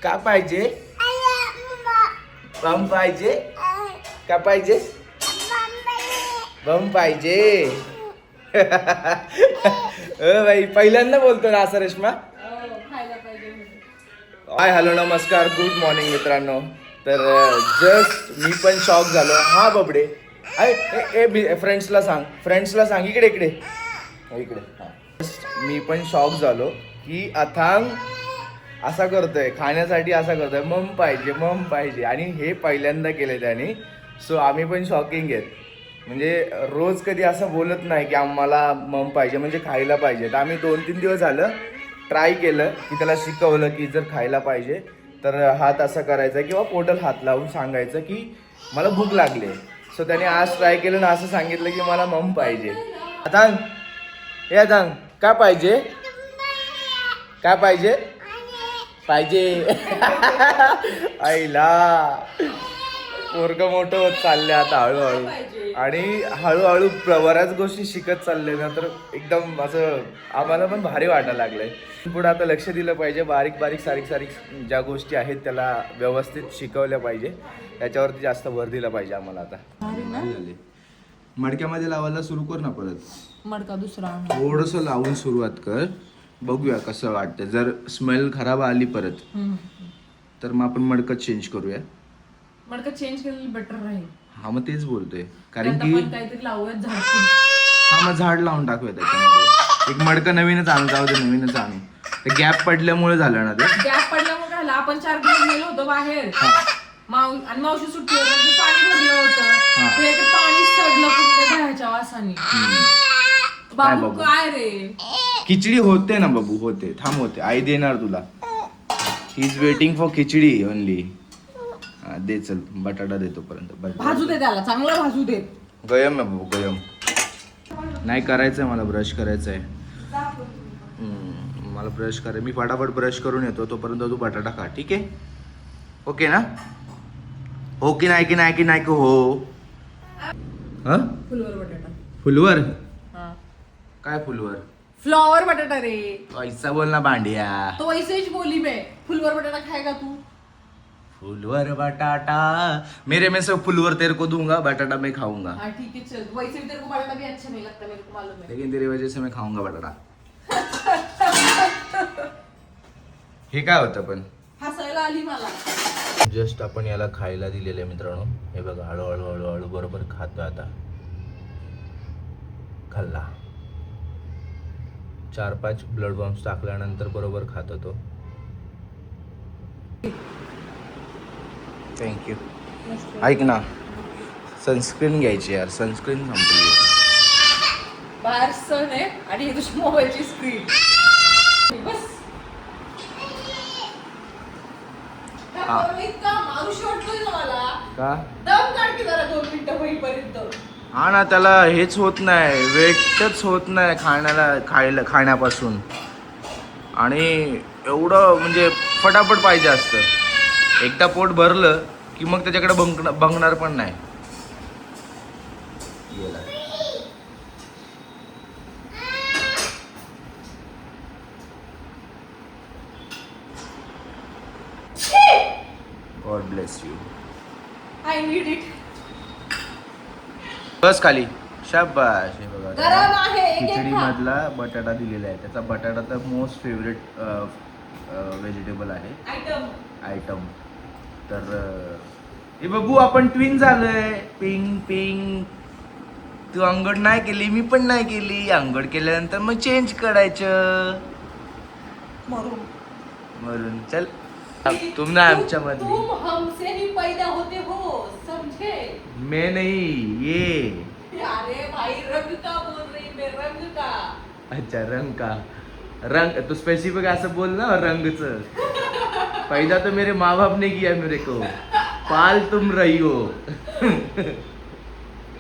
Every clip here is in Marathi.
का पाहिजे? बम पाहिजे? का पाहिजे? बम पाहिजे. भाई पहिल्यांदा बोलतो ना असं रेश्मा. हाय हॅलो नमस्कार गुड मॉर्निंग मित्रांनो. तर जस्ट मी पण शॉक झालो. हा बबडे फ्रेंड्सला सांग इकडे इकडे इकडे. मी पण शॉक झालो की अथांग असा करतोय खाण्यासाठी, असा करतोय मम पाहिजे आणि हे पहिल्यांदा केले त्याने. सो आम्ही पण शॉकिंग आहेत. म्हणजे रोज कधी असं बोलत नाही की आम्हाला मम पाहिजे म्हणजे खायला पाहिजे. तर आम्ही 2-3 दिवस झालं ट्राय केलं की त्याला शिकवलं की जर खायला पाहिजे तर हात असा करायचा किंवा पोटात हात लावून सांगायचं की मला भूक लागली. सो त्याने आज ट्राय केलं ना असं सांगितलं की मला मम पाहिजे. अथांग अथांग काय पाहिजे? काय पाहिजे? आईला पोरगं मोठं होत चाललंय आता हळूहळू. आणि हळूहळू बऱ्याच गोष्टी शिकत चालले ना, तर एकदम असं आम्हाला पण भारी वाटायला लागलंय. पुढे आता लक्ष दिलं पाहिजे. बारीक सारीक ज्या गोष्टी आहेत त्याला व्यवस्थित शिकवल्या पाहिजे. त्याच्यावरती जास्त भर दिला पाहिजे आम्हाला. आता मडक्यामध्ये लावायला सुरू कर ना परत. मडका दुसरा थोडस लावून सुरुवात कर, बघूया कसं वाटतं. जर स्मेल खराब आली परत तर मग आपण मडकं चेंज करूया. मडका चेंज केलेलं बेटर राहील. हा मग तेच बोलतोय, कारण की काहीतरी लावूयात झाड. हा मग झाड लावून टाकूया त्याच्यामध्ये. एक मडकं नवीनच आणू, जाऊ दे नवीनच आणू. ते गॅप पडल्यामुळे झालं ना. ते गॅप पडल्यामुळे झालं. आपण 4 दिवस गेलो होतो बाहेर आणि मावशी सुट्टी होती, पाणी भरलं होतं. ते पाणी सडलं पूर्ण दह्याच्या वासाने. बाबू काय रे, खिचडी होते ना बाबू, होते. थांब, होते. आई देणार तुला. He is waiting for khichdi only. दे चल, बटाटा देतो पर्यंत. भाजू दे त्याला, चांगलं भाजू दे. गयम आहे बाबू, गयम. नाही करायचंय मला, ब्रश करायचंय. मला ब्रश कराय, मी फटाफट ब्रश करून येतो. तोपर्यंत तू बटाटा खा, ठीक आहे? ओके ना? हो की नाही की नाही की नाही हो? फुलवर बटाटा. फुलवर? काय फुलवर? फ्लॉवर बटाटा रे. ऐसा बोल ना भांडिया. तो ऐसे ही बोली मैं. फुलवर बटाटा खाएगा तू? फुलवर बटाटा मेरे में से फुलवर तेरे को दूंगा, बटाटा मैं खाऊंगा. हाँ ठीक है चल. वैसे भी तेरे को बटाटा भी अच्छा नहीं लगता, मेरे को मालूम है. लेकिन तेरी वजह से मैं खाऊंगा बटाटा. हे काय होतं पण? हसायला आली मला. जस्ट आपण याला खायला दिलेलं आहे मित्रांनो. हे बघा, हळूहळू हळूहळू बरोबर खातोय आता. खाल्ला. 4-5 ब्लड बॉम्ब्स टाकल्यानंतर बरोबर खातो तो. थँक्यू. ऐक ना, सनस्क्रीन घ्यायची यार. सनस्क्रीन संपली. बाहेर सण आहे आणि हे तुझ्या मोबाईलची स्क्रीन. बस. इतका माणूस वाटतोय ना मला. का? दम काढ की जरा 2 मिनिटं होईपर्यंत. हा ना, त्याला हेच होत नाही, वेटच होत नाही खाण्यापासून. आणि एवढं म्हणजे फटाफट पाहिजे असतं. एकदा पोट भरलं की मग त्याच्याकडे बघणार पण नाही. God bless you. I need it. बस खाली. शाबाश. हे बघा, गरम आहे. खिचडी मधला बटाटा दिलेला आहे. त्याचा बटाटा तर मोस्ट फेवरेट व्हेजिटेबल आहे, आयटम. तर हे बघू, आपण ट्विन झालोय. पिंग पिंग. तू अंघोळ नाही केली, मी पण नाही केली. अंघोळ केल्यानंतर मग चेंज करायचं. मरून चल. तुम ना आमच्या मधली. तुम हमसे ही पैदा होते हो, समझे? मैं नहीं, ये. अरे भाई, रंग का बोल रही मैं, रंग का. अच्छा, रंग का. रंग तो स्पेसिफिक ऐसा बोल ना, रंगच. पैदा तो मेरे माँ बाप ने किया मेरे को, पाल तुम रही हो.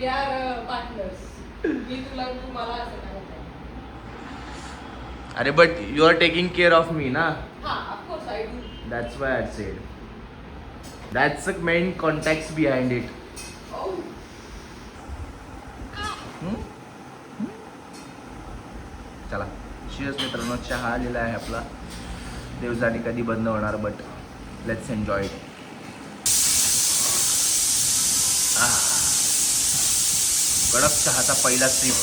यार पार्टनर्स, मी तुला तुम्हाला असं करायचं. अरे but you are taking care of me ना. हां, of course I do. That's why I said. That's the main context behind it. Oh. चला, शियस मित्रांनो. चहा आलेला आहे आपला. देवजानी कधी बंद होणार, बट लेट्स एन्जॉय इट. कडक चहाचा पहिला सिप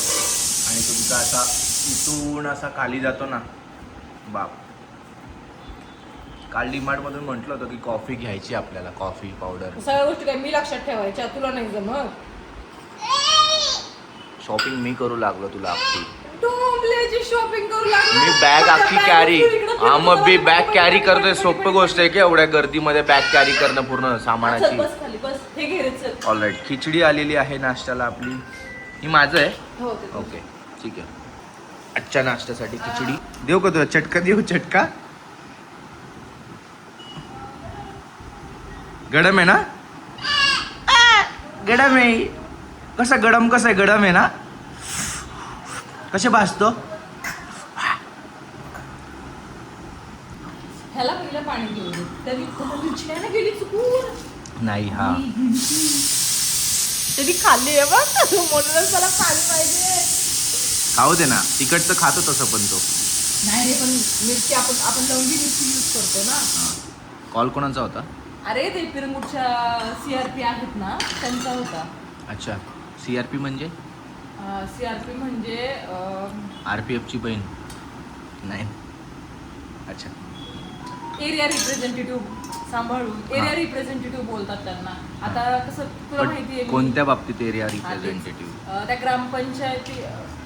आणि तुमचा असा इथून असा खाली जातो ना, बाप. काल डीमार्टमधून म्हटलं होतं की कॉफी घ्यायची आपल्याला, कॉफी पावडर. सगळ्या गोष्टी काय मी लक्षात ठेवायच्या, तुला नाही जमत. शॉपिंग मी करू लागलो तुला अख्खी. टोपल्याची शॉपिंग करू लागला. मी बॅग अख्खी कॅरी. हा मग मी बॅग कॅरी करतोय. सोपी गोष्ट आहे की एवढ्या गर्दीमध्ये बॅग कॅरी करणं पूर्ण सामानाची. बस खाली बस. हे घे रे चल. ऑलराईट. खिचडी आलेली आहे नाश्त्याला आपली. ही माझं आहे. हो ते. ओके ठीक आहे. आजच्या नाश्त्यासाठी खिचडी देऊ का तुला? चटका देऊ? चटका गडम आहे ना? गडम आहे. कसं गडम? कसं आहे? गडम आहे ना? कसे भाजतो? ह्याला पहिलं पाणी घेऊ दे. तरी ना गेली चुकून. नाही हा तरी खाल्ली आहे बघ, म्हणूनच मला पाणी पाहिजे. खाऊ दे ना. तिखट तर खातो तसं पण तो. नाही रे, पण मिरची आपण लवंगी मिरची यूज करतो ना. कॉल कोणाचा होता? अरे ते पिरंगूटच्या CRP आहेत ना, त्यांचा होता. अच्छा. CRP म्हणजे? CRP म्हणजे RPF ची बहीण नाही. अच्छा. एरिया रिप्रेझेंटेटिव्ह सांभाळून एरिया रिप्रेझेंटेटिव्ह बोलतात त्यांना. आता कसं तुला माहिती आहे, कोणत्या बाबतीत एरिया रिप्रेझेंटेटिव्ह? त्या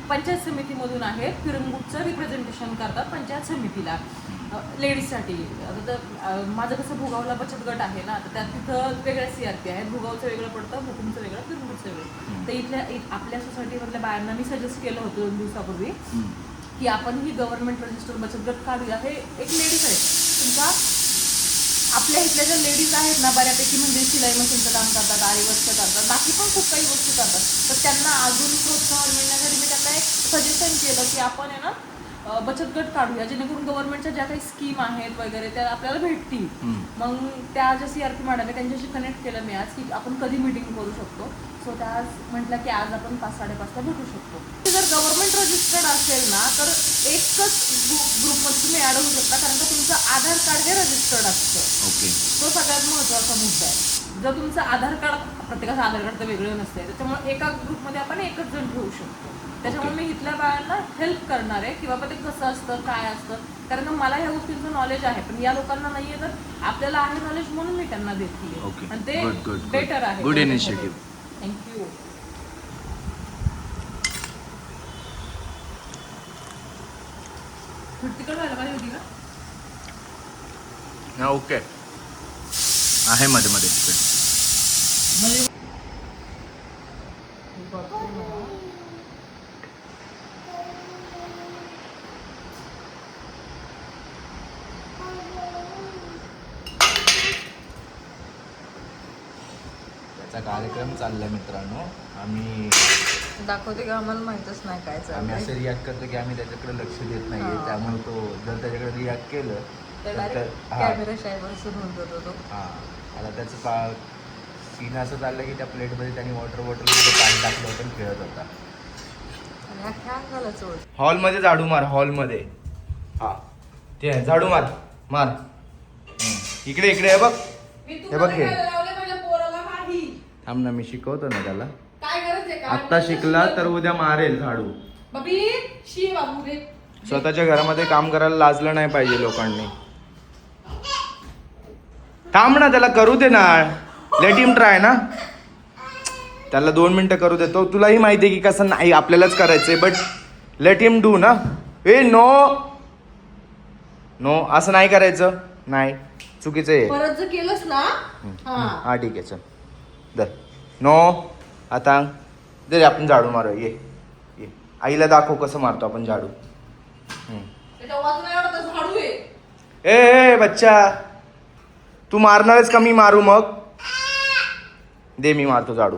पंचायत समितीमधून आहेत. पिरंगूटचं रिप्रेझेंटेशन करतात पंचायत समितीला लेडीजसाठी. आता तर माझं कसं भुगावला बचत गट आहे ना, तर त्यात तिथं वेगळ्या CRP आहेत. भुगावचं वेगळं पडतं, भुकुमचं वेगळं, पिरंगूटचं वेगळं. तर इथल्या आपल्या सोसायटीमधल्या बायांना मी सजेस्ट केलं होतं 2 दिवसापूर्वी की आपण ही गव्हर्नमेंट रजिस्टर बचत गट काढूया. हे एक लेडीज आहे तुमचा. आपल्या इथल्या ज्या लेडीज आहेत ना, बऱ्यापैकी म्हणजे शिलाई मशीनचं काम करतात, आरी वर्कचं करतात, बाकी पण खूप काही गोष्टी करतात. तर त्यांना अजून प्रोत्साहन मिळण्यासाठी मी त्यांना एक सजेशन केलं की आपण आहे ना बचत गट काढूया, जेणेकरून गव्हर्नमेंटच्या ज्या काही स्कीम आहेत वगैरे त्या आपल्याला भेटतील. मग त्या ज्या CRP मॅडम आहे त्यांच्याशी कनेक्ट केलं मी आज की आपण कधी मीटिंग करू शकतो. सो त्या आज म्हटलं की आज आपण 5-5:30 भेटू शकतो. जर गव्हर्नमेंट रजिस्टर्ड असेल ना, तर एकच ग्रुपमध्ये तुम्ही ॲड होऊ शकता, कारण का तुमचं आधार कार्ड हे रजिस्टर्ड असतं. ओके. तो सगळ्यात महत्त्वाचा मुद्दा आहे. जर तुमचं आधार कार्ड, प्रत्येकाचं आधार कार्ड तर वेगळं नसते, त्याच्यामुळे एका ग्रुपमध्ये आपण एकच जण ठेवू शकतो. त्याच्यामुळे मी इथल्या बायांना हेल्प करणार आहे की बाबा ते कसं असतं, काय असतं. कारण का मला ह्या गोष्टींचं नॉलेज आहे, पण या लोकांना नाही आहे. तर आपल्याला आहे नॉलेज म्हणून मी त्यांना देते. ओके. आणि ते बेटर आहे. Good initiative. थँक्यू. तिकड व्हायला पाहिजे होती का? ओके. आहे मध्ये मध्ये तिकडे. त्याचा कार्यक्रम चाललाय मित्रांनो. आम्ही दाखवते का? आम्हाला माहितच नाही काय आम्ही चाललंय. असं रिॲक्ट करतो की आम्ही त्याच्याकडे लक्ष देत नाहीये. हा. त्यामुळे तो जर त्याच्याकडे रिॲक्ट केलं तर तर कॅमेरा शायवर सुरू होऊन जातो तो. हां. आता त्याचं सीन असं चाललं की त्या प्लेटमध्ये त्यांनी वॉटर पाणी टाकलं होतं आणि खेळत होता. आणि अख्ख्या अंगाला चोळ. हॉलमध्ये झाडू मार. हॉलमध्ये हा ते आहे. झाडू मार मार. इकडे इकडे आहे बघ. हे बघ हे. थांब ना, मी शिकवतो ना त्याला. काय गरज आहे? आत्ता शिकला तर उद्या मारेल झाडू. बबी शी बाबू रे. स्वतःच्या घरामध्ये काम करायला लाजलं नाही पाहिजे लोकांनी. थांब ना, त्याला करू दे ना. लेट हिम ट्राय ना. त्याला 2 मिनिटं करू दे. तो तुलाही माहिती आहे की कसं नाही आपल्यालाच करायचंय, बट लेट हिम डू ना. ए नो नो, असं नाही करायचं. नाही, चुकीचं आहे. परत जर केलंस ना. हा ठीक आहे, चल दर. नो आता दे, आपण झाडू मारू. ये ये, आईला दाखव कसं मारतो आपण झाडू. झाडू आहे. ए बच्चा, तू मारणारच का मी मारू? मग दे, मी मारतो झाडू.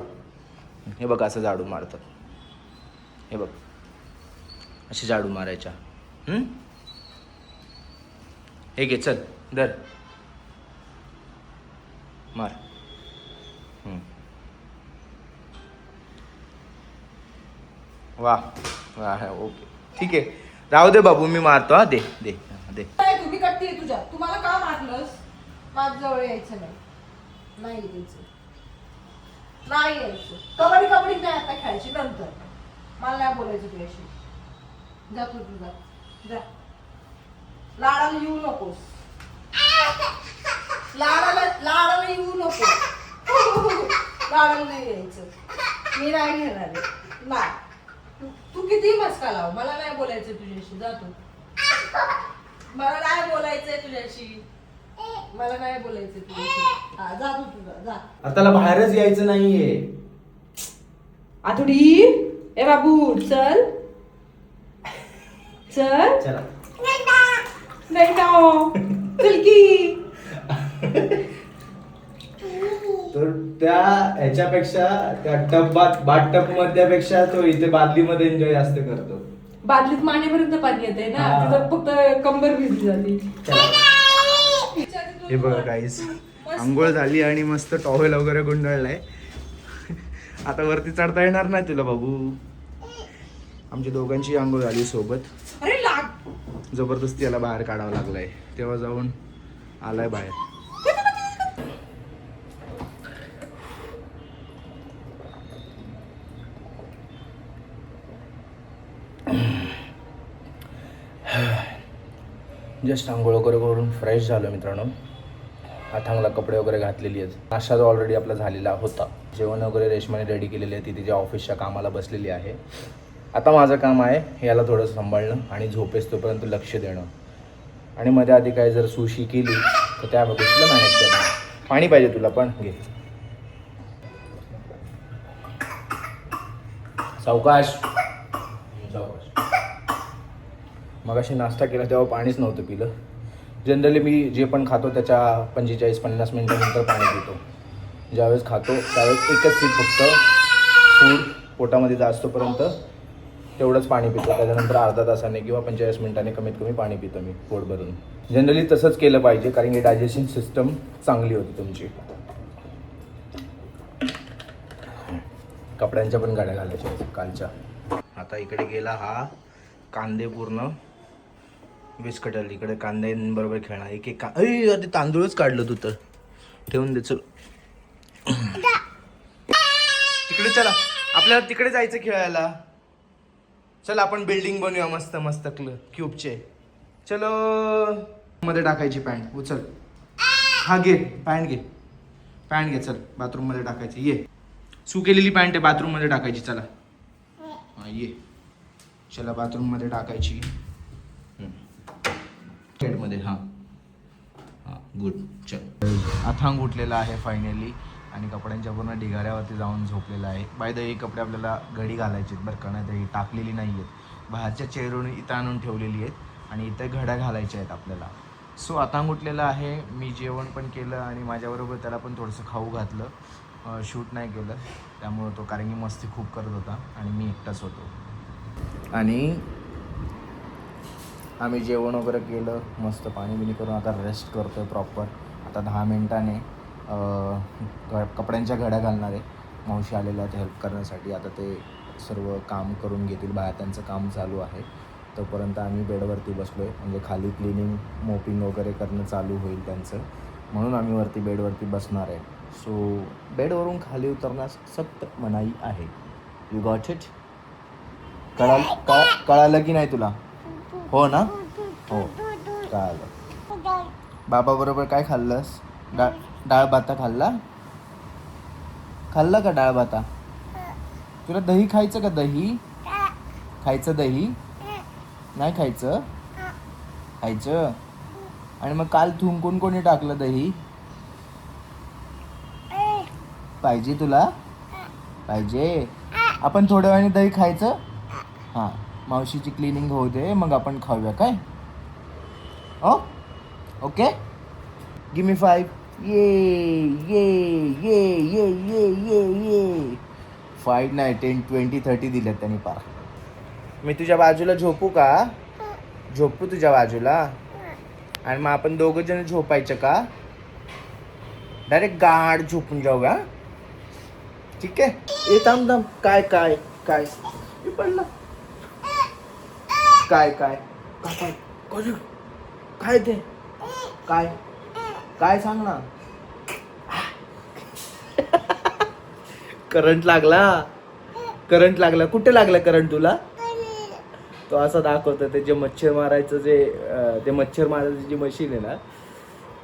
हे बघ असं झाडू मारतात. हे बघ अशी झाडू मारायच्या. हे घे, चल दर मार. वा वा, ओके ठीक आहे. राहू दे बाबू, मी मारतो. हा दे दे दे. तुम्ही कट्टी आहे तुझ्या. तुम्हाला का मारलंस? माझ जवळ यायचं नाही यायचं. नाही यायचं. कबड्डी कबड्डी नाही आता खेळायची, नंतर. मला नाही बोलायचं तुझ्याशी. जा तू तुझा जा. लाडाला येऊ नकोस. लाडाला येऊ नको. लाडाला नाही यायचं. मी नाही घेणार आहे. नाही. तू किती मस्का लाव, मला नाही बोलायचं तुझ्याशी. जा तू. मला नाही बोलायचंय तुझ्याशी. मला नाही बोलायचं तुझ्याशी. जा तू तुझा जा. आता त्याला बाहेरच यायचं नाहीये. आतुडी ए बाबू चल चल. चला नाही ना चल की. तर त्या ह्याच्यापेक्षा त्या बाथ मध्यपेक्षा तो इथे बादलीमध्ये एन्जॉय जास्त करतो. बादलीत मानेपर्यंत पाणी येते ना, हा. तिथं फक्त कंबर भिजली झाली. हे बघा गाईस, आंघोळ झाली आणि मस्त टॉवेल वगैरे गुंडाळलाय. आता वरती चढता येणार नाही तुला बाबू. आमच्या दोघांची आंघोळ झाली सोबत. अरे लाग जबरदस्ती याला बाहेर काढावं लागलाय, तेव्हा जाऊन आलाय बाहेर. जस्ट आंघोळ वगैरे करून फ्रेश झालो मित्रांनो. हातांगला कपडे वगैरे घातलेली आहेत. नाश्ता जो ऑलरेडी आपला झालेला होता. जेवण वगैरे रेशमाने रेडी केलेले आहे. ती तिच्या ऑफिसच्या कामाला बसलेली आहे. आता माझं काम आहे याला थोडंसं सांभाळणं आणि झोपेस तोपर्यंत लक्ष देणं. आणि मध्ये आधी काय जर सुशी केली तर त्या गोष्टीला मॅनेज करणं. पाणी पाहिजे तुला पण घे. सावकाश सावकाश. मगाशी नाश्ता केला तेव्हा पाणीच नव्हतं पिलं. जनरली मी जे पण खातो त्याच्या 45-50 मिनिटानंतर पाणी पितो. ज्यावेळेस खातो त्यावेळेस एकच सीप फक्त फूड पोटामध्ये जास्तोपर्यंत तेवढंच पाणी पितो. त्याच्यानंतर अर्धा तासाने किंवा 45 मिनिटांनी कमीत कमी पाणी पितो मी पोट भरून. जनरली तसंच केलं पाहिजे कारण की डायजेशन सिस्टम चांगली होती तुमची. कपड्यांच्या पण गाड्या घालायच्या कालच्या. आता इकडे गेला हा कांदे पूर्ण विस्कटल. इकडे कांद्यांबरोबर खेळणार. एक एक अरे तांदूळच काढलं तू तर ठेवून दे. चल तिकडे चला, आपल्याला तिकडे जायचं खेळायला. चल आपण बिल्डिंग बनवूया मस्त मस्त क्यूबचे. चलो मध्ये टाकायची पॅन्ट. उचल हा घे पॅन्ट घे. पॅन्ट घे. चल बाथरूम मध्ये टाकायची. ये सू केलेली पॅन्ट आहे बाथरूम मध्ये टाकायची. चला हा ये. चला बाथरूम मध्ये टाकायची. मध्ये हां हां गुड. चल अथांग उठलेला आहे फायनली आणि कपड्यांच्या पूर्ण ढिगाऱ्यावरती जाऊन झोपलेला आहे. बाय द वे कपडे आपल्याला घडी घालायचे आहेत बरं का. नाही तरी टाकलेली नाही आहेत. बाहेरच्या चेअरवरून इथं आणून ठेवलेली आहेत आणि इथं घड्या घालायच्या आहेत आपल्याला. सो अथांग उठलेला आहे. मी जेवण पण केलं आणि माझ्याबरोबर त्याला पण थोडंसं खाऊ घातलं. शूट नाही केलं त्यामुळं तो कारण की मस्ती खूप करत होता आणि मी एकटाच होतो. आणि आम्ही जेवण वगैरे केलं मस्त पाणी बिणी करून आता रेस्ट करतो आहे प्रॉपर. आता 10 मिनिटाने कपड्यांच्या घड्या घालणार आहे. मावशी आलेल्या आहेत हेल्प करण्यासाठी. आता ते सर्व काम करून घेतील. बाहेर त्यांचं काम चालू आहे. तोपर्यंत आम्ही बेडवरती बसलो आहे. म्हणजे खाली क्लिनिंग मोपिंग वगैरे करणं चालू होईल त्यांचं. म्हणून आम्ही वरती बेडवरती बसणार आहे. सो बेडवरून खाली उतरण्यास सक्त मनाई आहे. You got it? कळालं की नाही तुला? हो ना? हो कळालं. बाबा बरोबर काय खाल्लंस? डाळ भाता खाल्ला का डाळ भाता? तुला दही खायचं का? दही खायचं? दही नाही खायचं? खायचं. आणि मग काल थुंकून कोणी टाकलं दही? पाहिजे तुला? पाहिजे. आपण थोड्या वेळाने दही खायचं. हां मावशीची क्लिनिंग होऊ दे मग आपण खाऊया काय? ओ ओके. Give me 5. ये ये ये ये ये ये ये 5 नाही 10 20 30 दिलेत त्यांनी पार. मी तुझ्या बाजूला झोपू का? झोपू तुझ्या बाजूला? आणि मग आपण दोघं जण झोपायचं का? डायरेक्ट गाढ झोपून जाऊया. ठीक आहे. ए थांब थांब. काय काय काय मी पडला. काय काय काय काय ते काय काय सांग ना. करंट लागला. कुठे लागला करंट तुला? तो असा दाखवतो ते जे मच्छर मारायचं ते मच्छर मारायची जी मशीन आहे ना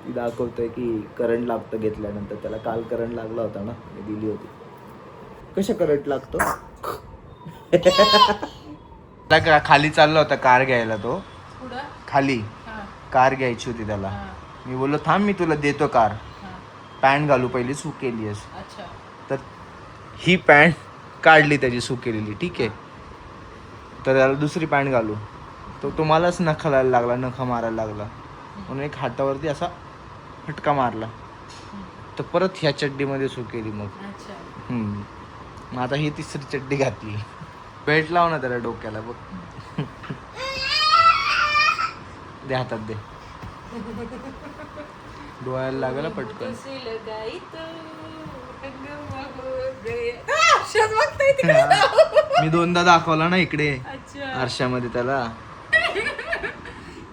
ती दाखवतोय की करंट लागतं घेतल्यानंतर. त्याला काल करंट लागला होता ना, मी दिली होती. कशा करंट लागतो? खाली चालला होता कार घ्यायला तो. पुढं खाली हा कार घ्यायची होती त्याला. हा मी बोललो थांब मी तुला देतो कार. हा पॅन्ट घालू पहिली सू केली आहेस अच्छा तर ही पॅन्ट काढली त्याची सू केलेली. ठीक आहे. तर त्याला दुसरी पॅन्ट घालू तो तुम्हालाच नख लायला लागला, नख मारायला लागला म्हणून एक हातावरती असा फटका मारला. तर परत ह्या चड्डीमध्ये सू केली मग. अच्छा मग आता ही तिसरी चड्डी घातली. बेल्ट लाव ना त्याला डोक्याला बघ. दे हातात दे. डोळ्याला लागला पटकन. मी दोनदा दाखवला ना इकडे आरशामध्ये त्याला.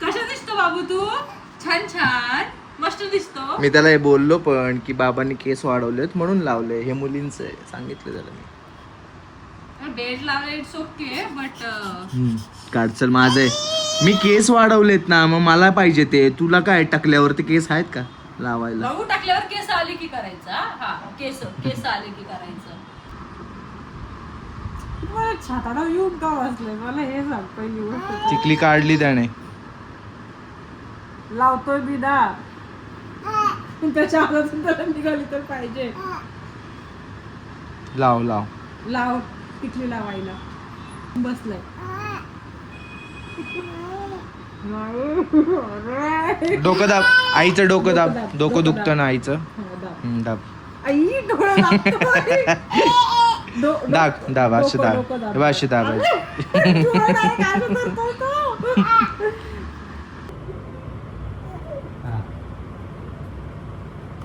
कशा दिसतो बाबू तू? छान छान मस्त दिसतो. मी त्याला हे बोललो पण की बाबांनी केस वाढवलेत म्हणून लावले. हे मुलींचं आहे सांगितलं त्याला मी. बेल्ट लावला इट्स ओके बट काढ चल माझं आहे. मी केस वाढवलेत ना मग मला पाहिजे ते. तुला काय टकल्यावरती केस आहेत का लावायला? गहू टाकल्यावर केस आले की करायचं. हा केस आले की करायचं. मला छाताडा येऊन का वाजलंय मला हे सांग पहिली गोष्ट. चिखली काढली त्याने. लावतोय बिदा त्याच्या हातातून त्याला निघाली तर पाहिजे. लाव लाव टिकली लावायला बसलाय. डोकं दाब आईचं. डोकं दाब. डोकं दुखतं ना आईचं. दाब आई डोळा लागतोय. दाब अशी दाब अशी दाबायची.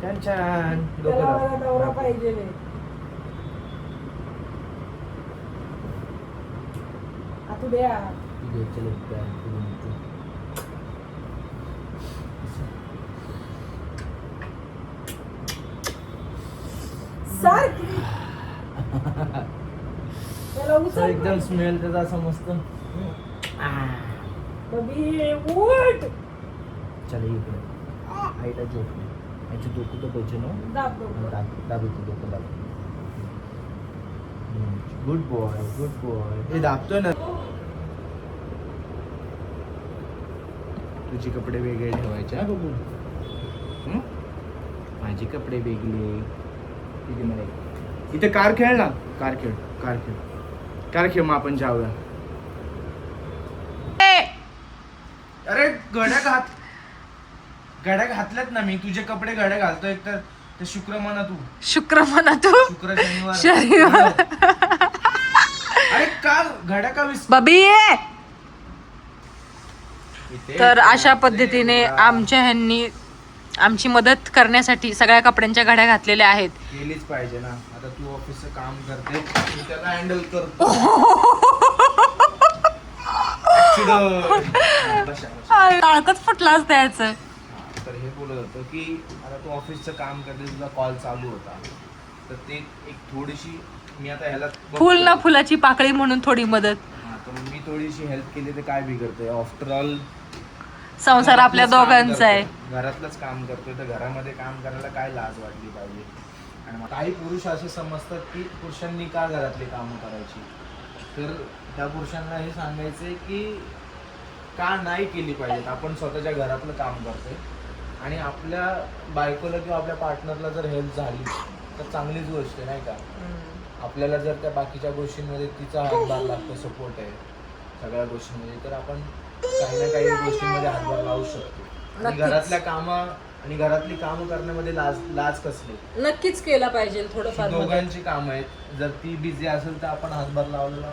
छान छान डोकं दाब. पाहिजे आता द्या. एकदम स्मेल त्याचा असं मस्त. चल इकडे आईला झोप. आईचं डोकं तर पाहिजे ना. दाब इथे डोकं दाब. Good boy. हे दाबतोय ना. तुझे कपडे वेगळे ठेवायचे हा बघू. माझे कपडे वेगळे. तिथे मला इथे कार खेळ ना. कार खेळ मग आपण जाऊया. अरे घड्या घातल्यात ना मी. तुझे कपडे घड्या घालतो. एक तर ते शुक्र म्हणा तू. शुक्र शनिवार. अरे का घड्या का बबी. तर अशा पद्धतीने आमच्या ह्यांनी आमची मदत करण्यासाठी सगळ्या कपड्यांच्या घड्या घातलेल्या आहेत. केलीच पाहिजे ना. आता तू ऑफिसचं काम करते मी त्याला हँडल करतो. टाळकच फुटलाच त्याचं. तर हे बोलत होतं की आता तू ऑफिसचं काम करते तुझा कॉल चालू होता तर ते एक थोडीशी मी आता ह्याला फुल ना फुलाची पाकळी म्हणून थोडी मदत. तर मी थोडीशी हेल्प केली तर काय बिघडतंय. आफ्टर ऑल संसार आपल्या दोघांचा आहे. घरातलंच काम करतोय तर घरामध्ये काम करायला काय लाज वाटली पाहिजे. आणि काही पुरुष असे समजतात की पुरुषांनी का घरातली कामं करायची. तर त्या पुरुषांना हे सांगायचंय की का नाही केली पाहिजेत. आपण स्वतःच्या घरातलं काम करतोय आणि आपल्या बायकोला किंवा आपल्या पार्टनरला जर हेल्प झाली तर चांगलीच गोष्ट आहे नाही का. आपल्याला जर त्या बाकीच्या गोष्टींमध्ये तिचा हातभार लागतो, सपोर्ट आहे सगळ्या गोष्टींमध्ये, तर आपण काही ना काही गोष्टींमध्ये हातभार लावू शकतो. आणि घरातल्या कामं आणि घरातली कामं करण्यामध्ये लाज कसली. नक्कीच केला पाहिजे थोडंफार. दोघांची कामं आहेत. जर ती बिझी असेल तर आपण हातभार लावलेला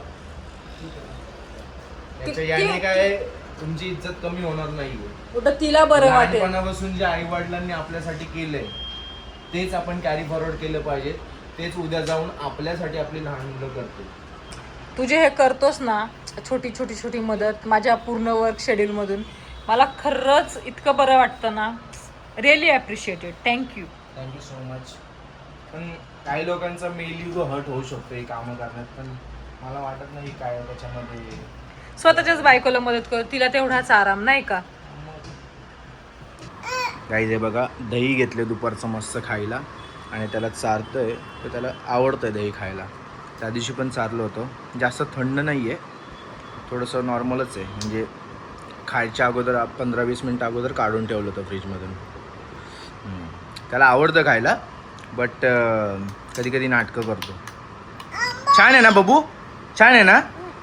याने काय तुमची इज्जत कमी होणार नाहीये. कुठं तिला बरं वाटेल. लहानपणापासून जे आई वडिलांनी आपल्यासाठी केलंय तेच आपण कॅरी फॉरवर्ड केलं पाहिजे. तेच उद्या जाऊन आपल्यासाठी आपली लहान मुलं करतील. तुझे हे करतोस ना छोटी छोटी छोटी मदत माझ्या पूर्ण वर्क शेड्यूल मधून मला खरंच इतकं बरं वाटतं ना. Really appreciated. Thank you. Thank you so much. पण काही लोकांचा मेल युगो हर्ट होऊ शकतो हे कामं करण्यात, पण मला वाटत नाही काय त्याच्यामध्ये. स्वतःच्याच बायकोला मदत कर, तिला तेवढाच आराम नाही का. गाईज हे बघा, दही घेतले दुपारचं मस्त खायला आणि त्याला चारतोय, तर त्याला आवडतंय दही खायला. त्या दिवशी पण चारलं होतं. जास्त थंड नाही आहे, थोडंसं नॉर्मलच आहे. म्हणजे खायच्या अगोदर 15-20 मिनटं अगोदर काढून ठेवलं होतं फ्रीजमधून. त्याला आवडतं खायला, बट कधी कधी नाटकं करतो. छान आहे ना बबू, छान आहे ना.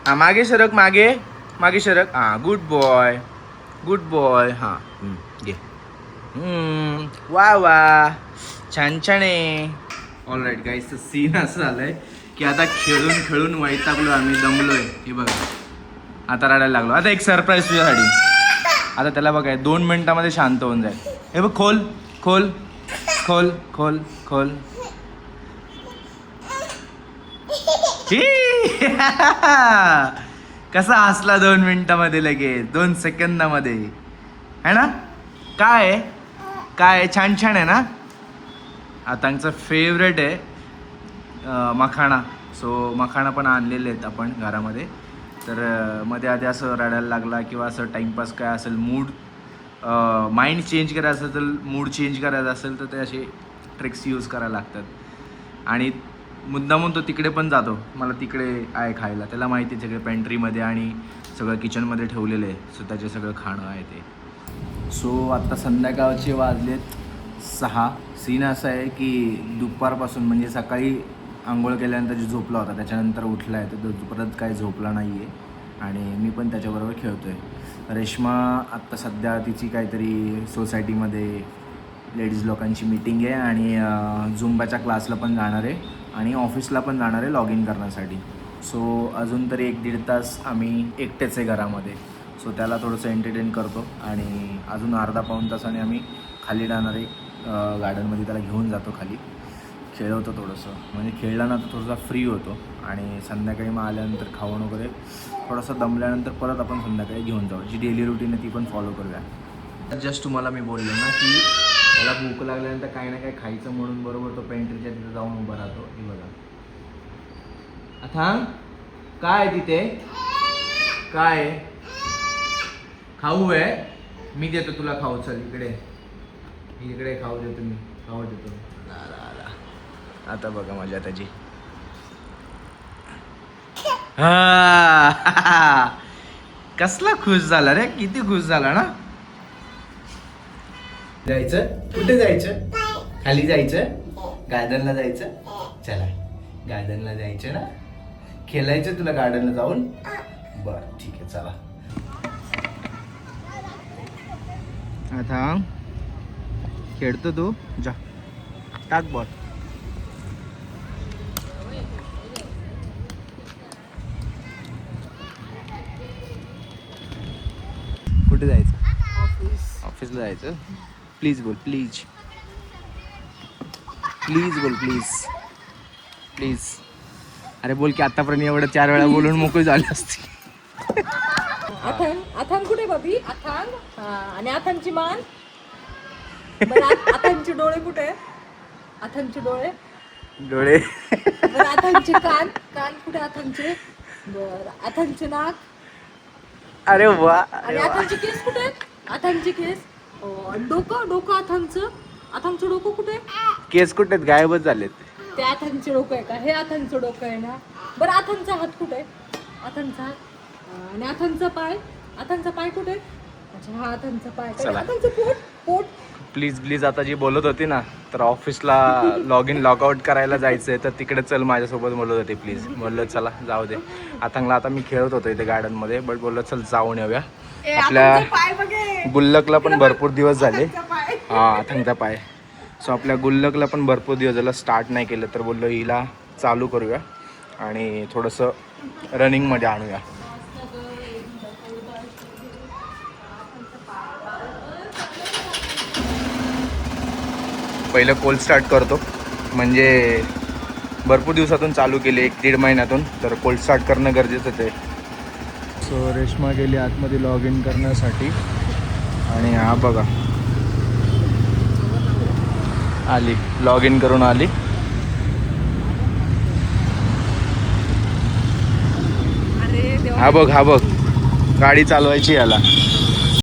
हां मागे सरक, मागे मागे सरक. हां गुड बॉय, गुड बॉय. हां घे. वा वा, छान छान आहे. ऑल राईट गाईज, तर सीन असं झालं आहे की आता खेळून खेळून वैतागलो आम्ही, दमलोय. हे बघा आता रडायला लागलो. आता एक सरप्राईज तुझ्यासाठी. आता त्याला बघाय 2 मिनिटामध्ये शांत होऊन जाईल. हे बघ, खोल खोल खोल खोल खोल. कसा हसला 2 मिनिटामध्ये, लगेच 2 सेकंदामध्ये है ना. काय आहे, काय आहे, छान छान आहे ना. आतांचं फेवरेट आहे मखाणा. सो मखाणा पण आणलेले आहेत आपण घरामध्ये. तर मध्ये आधी असं रडायला लागला किंवा असं टाईमपास काय असेल, मूड माइंड चेंज करायचं असेल, तर मूड चेंज करायचा असेल तर ते असे ट्रिक्स यूज करायला लागतात. आणि मुद्दामून तो तिकडे पण जातो, मला तिकडे आहे खायला. त्याला माहिती आहे सगळे पेंट्रीमध्ये आणि सगळं किचनमध्ये ठेवलेलं आहे, सो त्याचे सगळं खाणं आहे ते. सो आत्ता संध्याकाळचे वाजलेत 6. सीन असा आहे की दुपारपासून म्हणजे सकाळी आंघोळ केल्यानंतर जो झोपला होता त्याच्यानंतर उठला आहे, तर तो परत काही झोपला नाही आहे आणि मी पण त्याच्याबरोबर खेळतो आहे. रेश्मा आत्ता सध्या तिची काहीतरी सोसायटीमध्ये लेडीज लोकांची मीटिंग आहे आणि झुंबाच्या क्लासला पण जाणार आहे आणि ऑफिसला पण जाणार आहे लॉग इन करण्यासाठी. सो अजून तरी 1-1.5 तास आम्ही एकटेच आहे घरामध्ये. सो त्याला थोडंसं एंटरटेन करतो आणि अजून अर्धा-पाऊण तासाने आम्ही खाली जाणार आहे गार्डनमध्ये. त्याला घेऊन जातो खाली, खेळवतो थोडंसं. म्हणजे खेळला ना तर थोडासा फ्री होतो आणि संध्याकाळी मग आल्यानंतर खाऊन वगैरे थोडंसं दमल्यानंतर परत आपण संध्याकाळी घेऊन जाऊ. जी डेली रुटीन आहे ती पण फॉलो करूया. जस्ट तुम्हाला मी बोललो ना की त्याला भूक लागल्यानंतर काही ना काही खायचं म्हणून बरोबर तो पेंट्रीच्या तिथे जाऊन उभा राहतो. हे बघा, आता काय तिथे काय खाऊ आहे, मी देतो तुला खाऊ. चल इकडे, इकडे खाऊ देतो, मी खाऊ देतो. आता बघा मजा त्याची. कसला खुश झाला रे, किती खुश झाला ना. जायचं कुठे, जायचं खाली, जायचं गार्डनला जायचं. चला गार्डनला जायचं ना, खेळायचं तुला गार्डनला जाऊन. बरं ठीक आहे, चला. आता खेळतो तू, जा टाक बॉल. कुठे जायचं, ऑफिसला जायचं. प्लीज बोल, प्लीज प्लीज बोल, प्लीज प्लीज. अरे बोल की, आतापर्यंत एवढं 4 वेळा बोलून मोकळी झाली असती. अथांग, अथांग कुठे बाबी, अथांग. आणि अथांगची मान, अथांगचे डोळे कुठे, अथांगचे डोळे डोळे. अथांगचे कान, कान कुठे अथांगचे. बरं, अथांगचे नाक. अरे वा. आणि अथांगचे केस कुठे, अथांगचे केस. डोकं, डोकं अथांगचं, अथांगचं डोकं कुठे. केस कुठे गायबच झालेत. ते अथांगचे डोकं आहे का, हे अथांगचं डोकं आहे ना. बरं, अथांगचा हात कुठे, अथांगचा हात. आणि अथांगचा पाय, अथांगचा पाय कुठे. अच्छा हा अथांगचा पाय. अथांगचं पोट, पोट. प्लीज प्लीज, आता जी बोलत होती ना, तर ऑफिसला लॉग इन लॉग आउट करायला जायचं आहे, तर तिकडे चल माझ्यासोबत बोलत होती. प्लीज बोललो चला जाऊ दे. अथांगला आता मी खेळत होतो इथे गार्डनमध्ये, बट बोललो चल जाऊन येऊया. आपल्या गुल्लकला पण भरपूर दिवस झाले. हां अथांगचा पाय. सो आपल्या गुल्लकला पण भरपूर दिवस झाला स्टार्ट नाही केलं, तर बोललो हिला चालू करूया आणि थोडंसं रनिंगमध्ये आणूया. पहिलं कोल्ड स्टार्ट करतो, म्हणजे भरपूर दिवसातून चालू केले, 1-1.5 महिन्यातून, तर कोल्ड स्टार्ट करणं गरजेचं आहे. सो रेश्मा गेली आतमध्ये लॉग इन करण्यासाठी आणि हा बघा आली लॉग इन करून आली. अरे देवा. हा बघ गाडी चालवायची याला.